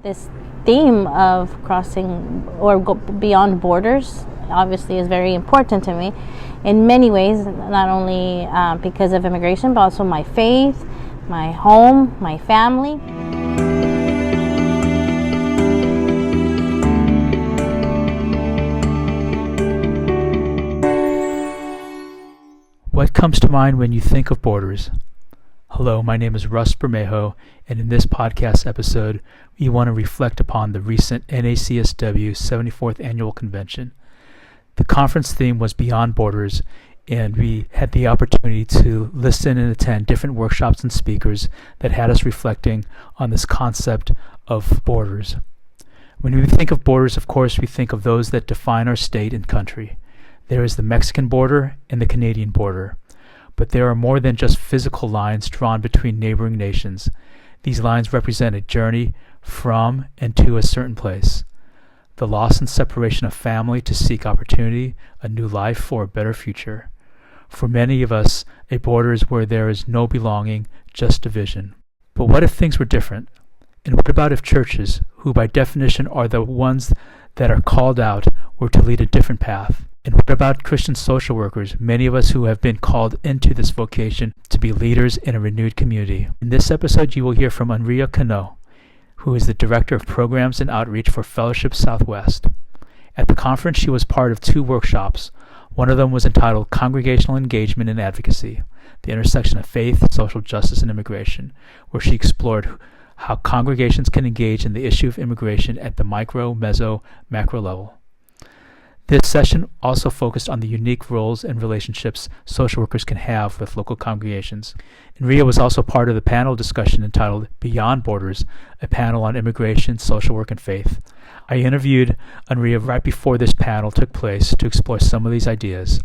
This theme of crossing or go beyond borders obviously is very important to me in many ways, not only because of immigration, but also my faith, my home, my family. What comes to mind when you think of borders? Hello, my name is Russ Bermejo, and in this podcast episode, we want to reflect upon the recent NACSW 74th Annual Convention. The conference theme was Beyond Borders, and we had the opportunity to listen and attend different workshops and speakers that had us reflecting on this concept of borders. When we think of borders, of course, we think of those that define our state and country. There is the Mexican border and the Canadian border. But there are more than just physical lines drawn between neighboring nations. These lines represent a journey from and to a certain place. The loss and separation of family to seek opportunity, a new life, for a better future. For many of us, a border is where there is no belonging, just division. But what if things were different? And what about if churches, who by definition are the ones that are called out, were to lead a different path? And what about Christian social workers, many of us who have been called into this vocation to be leaders in a renewed community? In this episode, you will hear from Anyra Cano, who is the Director of Programs and Outreach for Fellowship Southwest. At the conference, she was part of two workshops. One of them was entitled Congregational Engagement and Advocacy, the intersection of faith, social justice, and immigration, where she explored how congregations can engage in the issue of immigration at the micro, meso, macro level. This session also focused on the unique roles and relationships social workers can have with local congregations. Anyra was also part of the panel discussion entitled Beyond Borders, a panel on immigration, social work, and faith. I interviewed Anyra right before this panel took place to explore some of these ideas.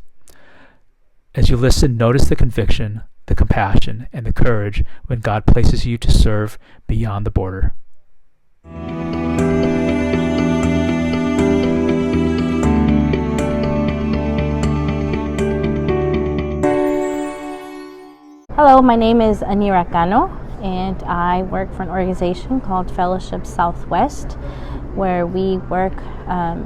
As you listen, notice the conviction, the compassion, and the courage when God places you to serve beyond the border. Hello, my name is Anyra Cano, and I work for an organization called Fellowship Southwest, where we work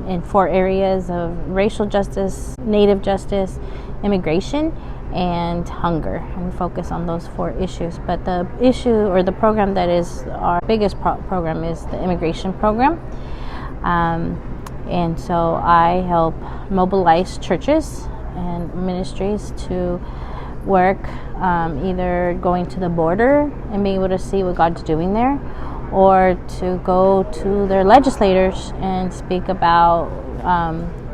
in 4 areas of racial justice, native justice, immigration, and hunger. And we focus on those 4 issues. But the issue or the program that is our biggest program is the immigration program. And so I help mobilize churches and ministries to work either going to the border and being able to see what God's doing there, or to go to their legislators and speak about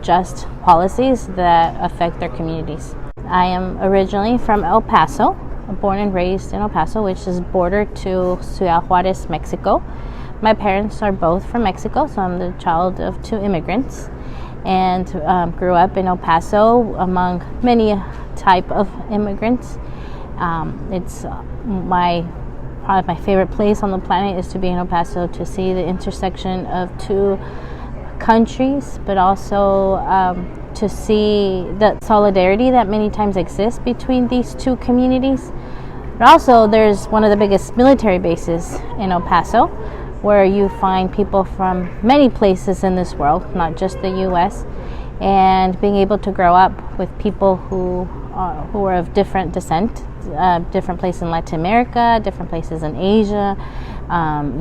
just policies that affect their communities. I am originally from El Paso, born and raised in El Paso, which is border to Ciudad Juarez, Mexico. My parents are both from Mexico, so I'm the child of 2 immigrants, and grew up in El Paso among many type of immigrants. It's probably my favorite place on the planet is to be in El Paso, to see the intersection of 2 countries, but also to see the solidarity that many times exists between these 2 communities. But also there's one of the biggest military bases in El Paso, where you find people from many places in this world, not just the U.S., and being able to grow up with people who are of different descent, different places in Latin America, different places in Asia,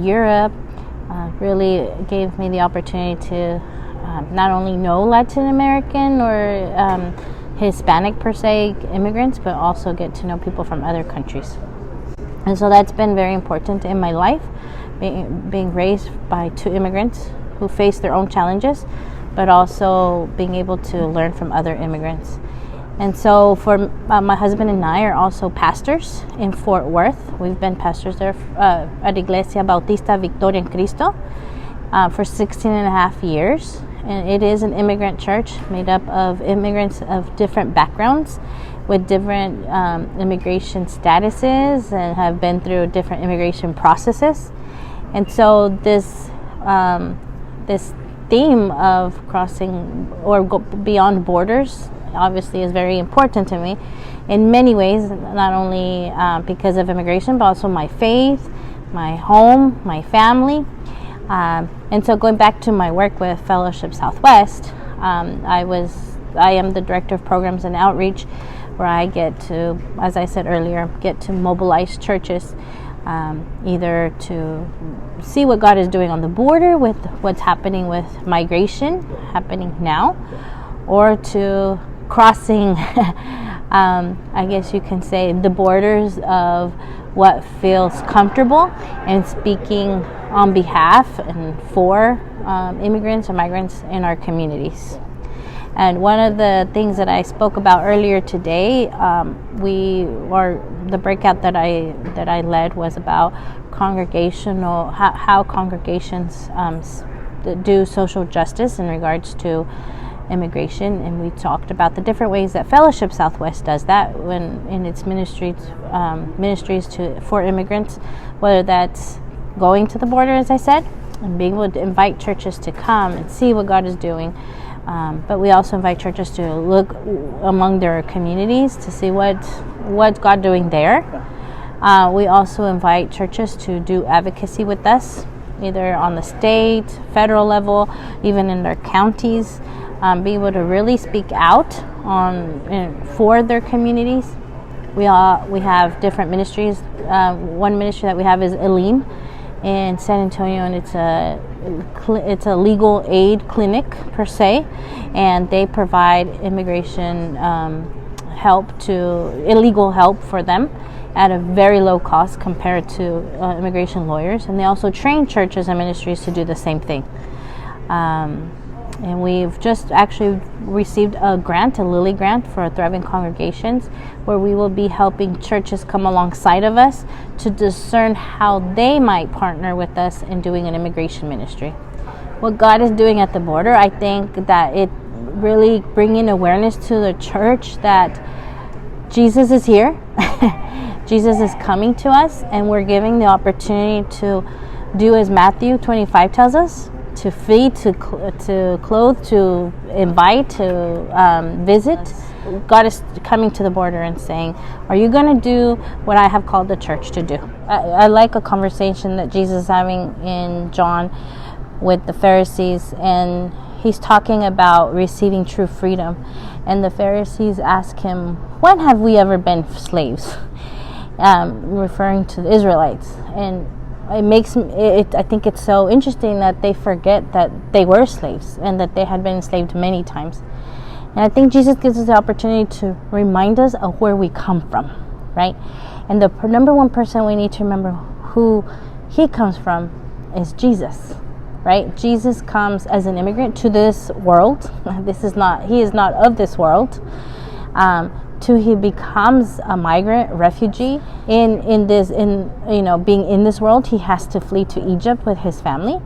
Europe, really gave me the opportunity to not only know Latin American or Hispanic per se immigrants, but also get to know people from other countries. And so that's been very important in my life, being raised by 2 immigrants who face their own challenges, but also being able to learn from other immigrants. And so for my husband and I are also pastors in Fort Worth. We've been pastors there at Iglesia Bautista Victoria en Cristo for 16 and a half years. And it is an immigrant church made up of immigrants of different backgrounds with different immigration statuses and have been through different immigration processes. And so this theme of crossing or go beyond borders obviously is very important to me in many ways, not only because of immigration, but also my faith, my home, my family. And so going back to my work with Fellowship Southwest, I am the Director of Programs and Outreach, where I get to, as I said earlier, get to mobilize churches, either to see what God is doing on the border with what's happening with migration happening now, or to crossing, I guess you can say, the borders of what feels comfortable and speaking on behalf and for immigrants or migrants in our communities. And one of the things that I spoke about earlier today, the breakout that I led was about congregational, how congregations do social justice in regards to immigration, and we talked about the different ways that Fellowship Southwest does that when in its ministries for immigrants, whether that's going to the border, as I said, and being able to invite churches to come and see what God is doing. But we also invite churches to look among their communities to see what's God doing there. We also invite churches to do advocacy with us, either on the state, federal level, even in their counties, be able to really speak out for their communities. We have different ministries. One ministry that we have is Elim in San Antonio, and it's a legal aid clinic per se, and they provide immigration illegal help for them at a very low cost compared to immigration lawyers. And they also train churches and ministries to do the same thing. And we've just actually received a Lilly grant for Thriving Congregations, where we will be helping churches come alongside of us to discern how they might partner with us in doing an immigration ministry. What God is doing at the border, I think that it really bringing awareness to the church that Jesus is here, Jesus is coming to us, and we're giving the opportunity to do as Matthew 25 tells us, to feed, to clothe, to invite, to visit. God is coming to the border and saying, are you going to do what I have called the church to do? I like a conversation that Jesus is having in John with the Pharisees, and he's talking about receiving true freedom. And the Pharisees ask him, when have we ever been slaves? Referring to the Israelites. And I think it's so interesting that they forget that they were slaves and that they had been enslaved many times. And I think Jesus gives us the opportunity to remind us of where we come from, right? And the number one person we need to remember who he comes from is Jesus, right? Jesus comes as an immigrant to this world. He is not of this world. He becomes a migrant, refugee being in this world. He has to flee to Egypt with his family,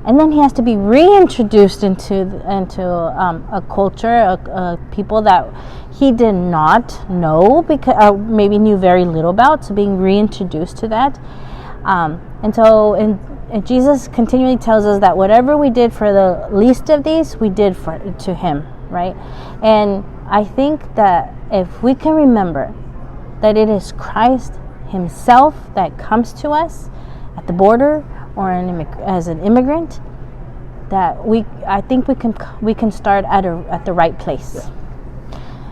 and then he has to be reintroduced into a culture, a people that he did not know, because maybe knew very little about. So being reintroduced to that, and Jesus continually tells us that whatever we did for the least of these, we did to him, right? And I think that if we can remember that it is Christ himself that comes to us at the border or as an immigrant, I think we can start at the right place. Yeah.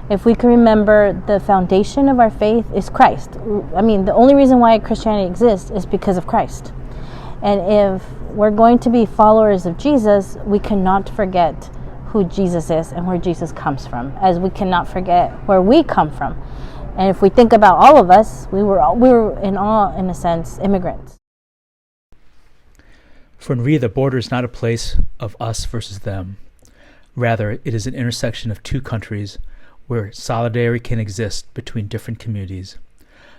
If we can remember the foundation of our faith is Christ. I mean, the only reason why Christianity exists is because of Christ. And if we're going to be followers of Jesus, we cannot forget who Jesus is and where Jesus comes from, as we cannot forget where we come from. And if we think about all of us, we were in a sense, immigrants. For Anyra, the border is not a place of us versus them. Rather, it is an intersection of two countries where solidarity can exist between different communities.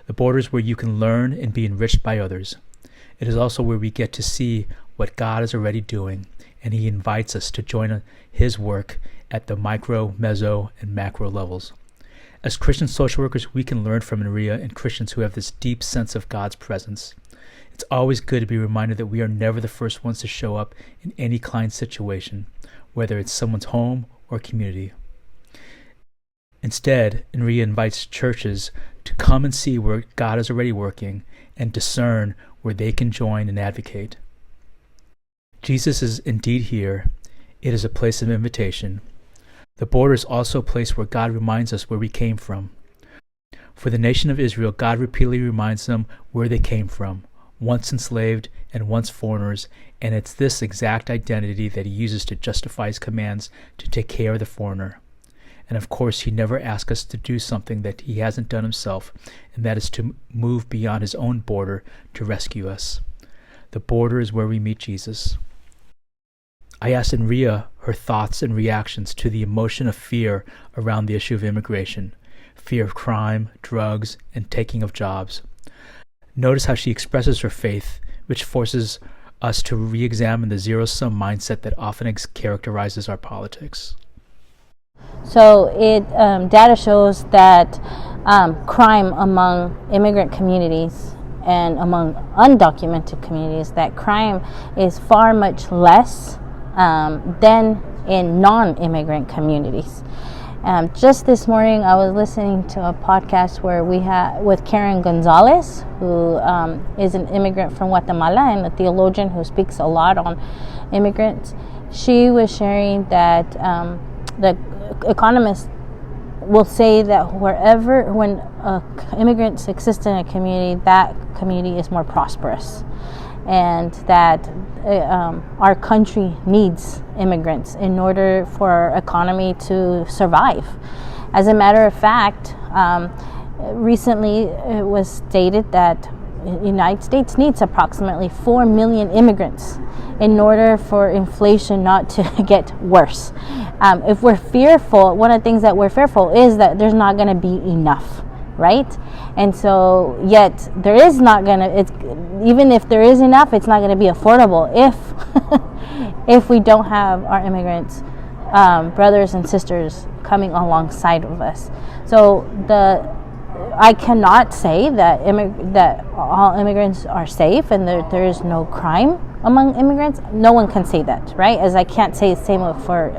The border is where you can learn and be enriched by others. It is also where we get to see what God is already doing, and he invites us to join his work at the micro, meso, and macro levels. As Christian social workers, we can learn from Anyra and Christians who have this deep sense of God's presence. It's always good to be reminded that we are never the first ones to show up in any client situation, whether it's someone's home or community. Instead, Anyra invites churches to come and see where God is already working and discern where they can join and advocate. Jesus is indeed here. It is a place of invitation. The border is also a place where God reminds us where we came from. For the nation of Israel, God repeatedly reminds them where they came from, once enslaved and once foreigners, and it's this exact identity that he uses to justify his commands to take care of the foreigner. And of course, he never asks us to do something that he hasn't done himself, and that is to move beyond his own border to rescue us. The border is where we meet Jesus. I asked Anyra her thoughts and reactions to the emotion of fear around the issue of immigration, fear of crime, drugs, and taking of jobs. Notice how she expresses her faith, which forces us to re-examine the zero-sum mindset that often characterizes our politics. So data shows that crime among immigrant communities and among undocumented communities, that crime is far much less than in non-immigrant communities. Just this morning, I was listening to a podcast where we had with Karen Gonzalez, who is an immigrant from Guatemala and a theologian who speaks a lot on immigrants. She was sharing that the economists will say that when immigrants exist in a community, that community is more prosperous, and that our country needs immigrants in order for our economy to survive. As a matter of fact, recently it was stated that the United States needs approximately 4 million immigrants in order for inflation not to get worse. If we're fearful, one of the things that we're fearful is that there's not going to be enough, right? And so, yet there is not going to, even if there is enough, it's not going to be affordable if we don't have our immigrants, brothers and sisters coming alongside of us. So I cannot say that all immigrants are safe and that there is no crime among immigrants. No one can say that, right? As I can't say the same for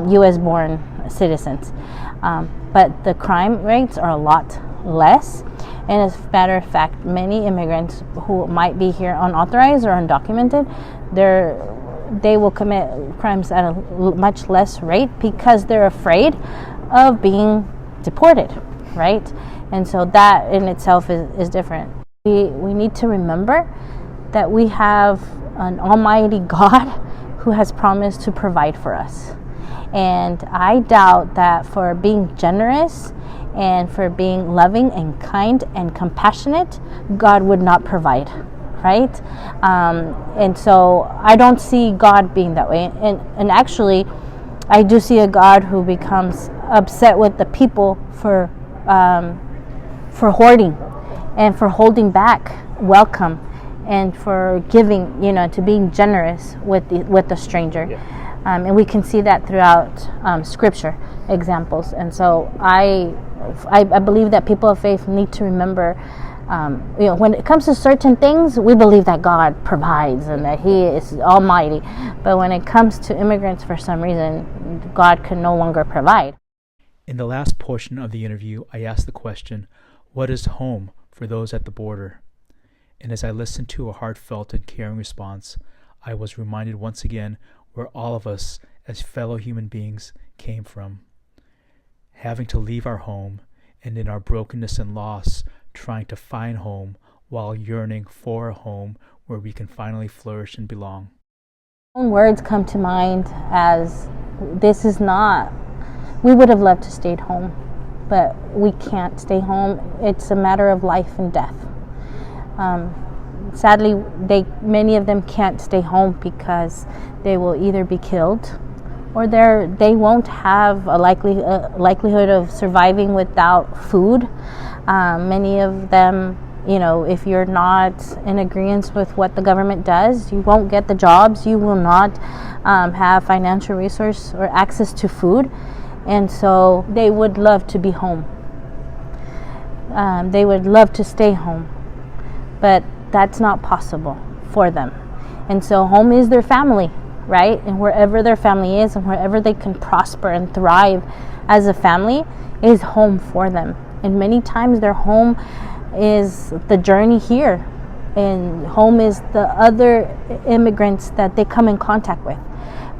U.S.-born citizens. But the crime rates are a lot less. And as a matter of fact, many immigrants who might be here unauthorized or undocumented, they will commit crimes at a much less rate because they're afraid of being deported, right? And so that in itself is different. We need to remember that we have an almighty God who has promised to provide for us. And I doubt that for being generous and for being loving and kind and compassionate, God would not provide, right? And so I don't see God being that way. And actually, I do see a God who becomes upset with the people for hoarding and for holding back welcome and for giving, to being generous with the stranger. Yeah. And we can see that throughout scripture examples. And so I believe that people of faith need to remember, when it comes to certain things, we believe that God provides and that He is almighty. But when it comes to immigrants, for some reason, God can no longer provide. In the last portion of the interview, I asked the question, what is home for those at the border? And as I listened to a heartfelt and caring response, I was reminded once again where all of us as fellow human beings came from. Having to leave our home, and in our brokenness and loss, trying to find home while yearning for a home where we can finally flourish and belong. Words come to mind as we would have loved to stay at home, but we can't stay home. It's a matter of life and death. Sadly, many of them can't stay home because they will either be killed or they won't have a likelihood of surviving without food. Many of them, if you're not in agreement with what the government does, you won't get the jobs, you will not have financial resource or access to food. And so they would love to be home. They would love to stay home, but that's not possible for them. And so home is their family, right? And wherever their family is and wherever they can prosper and thrive as a family is home for them. And many times their home is the journey here. and home is the other immigrants that they come in contact with.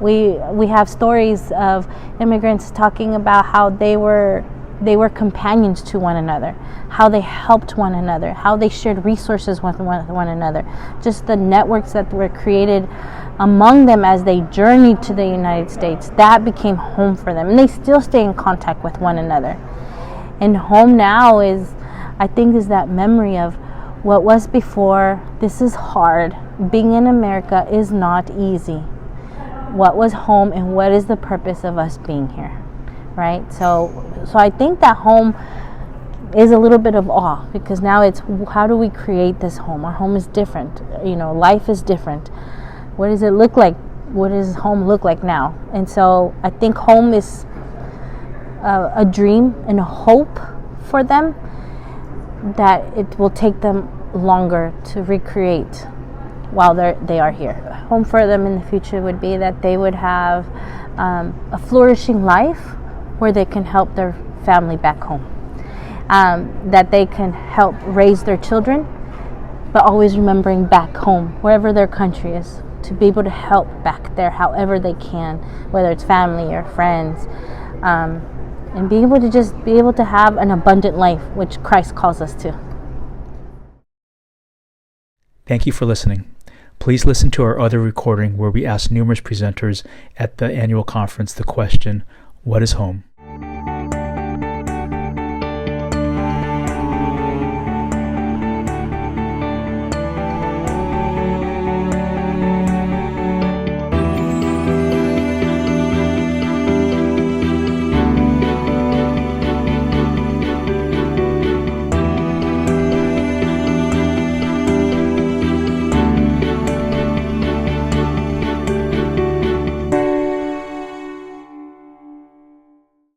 We have stories of immigrants talking about how they were companions to one another, how they helped one another, how they shared resources with one another, just the networks that were created among them as they journeyed to the United States. That became home for them, and they still stay in contact with one another. And home now is, I think, is that memory of what was before. This is hard. Being in America is not easy. What was home, and what is the purpose of us being here, right? So I think that home is a little bit of awe, because now it's, how do we create this home? Our home is different. Life is different. What does it look like? What does home look like now? And so I think home is a dream and a hope for them, that it will take them longer to recreate while they are here. Home for them in the future would be that they would have a flourishing life where they can help their family back home, that they can help raise their children, but always remembering back home, wherever their country is, to be able to help back there however they can, whether it's family or friends, and being able to have an abundant life, which Christ calls us to. Thank you for listening. Please listen to our other recording where we ask numerous presenters at the annual conference the question, what is home?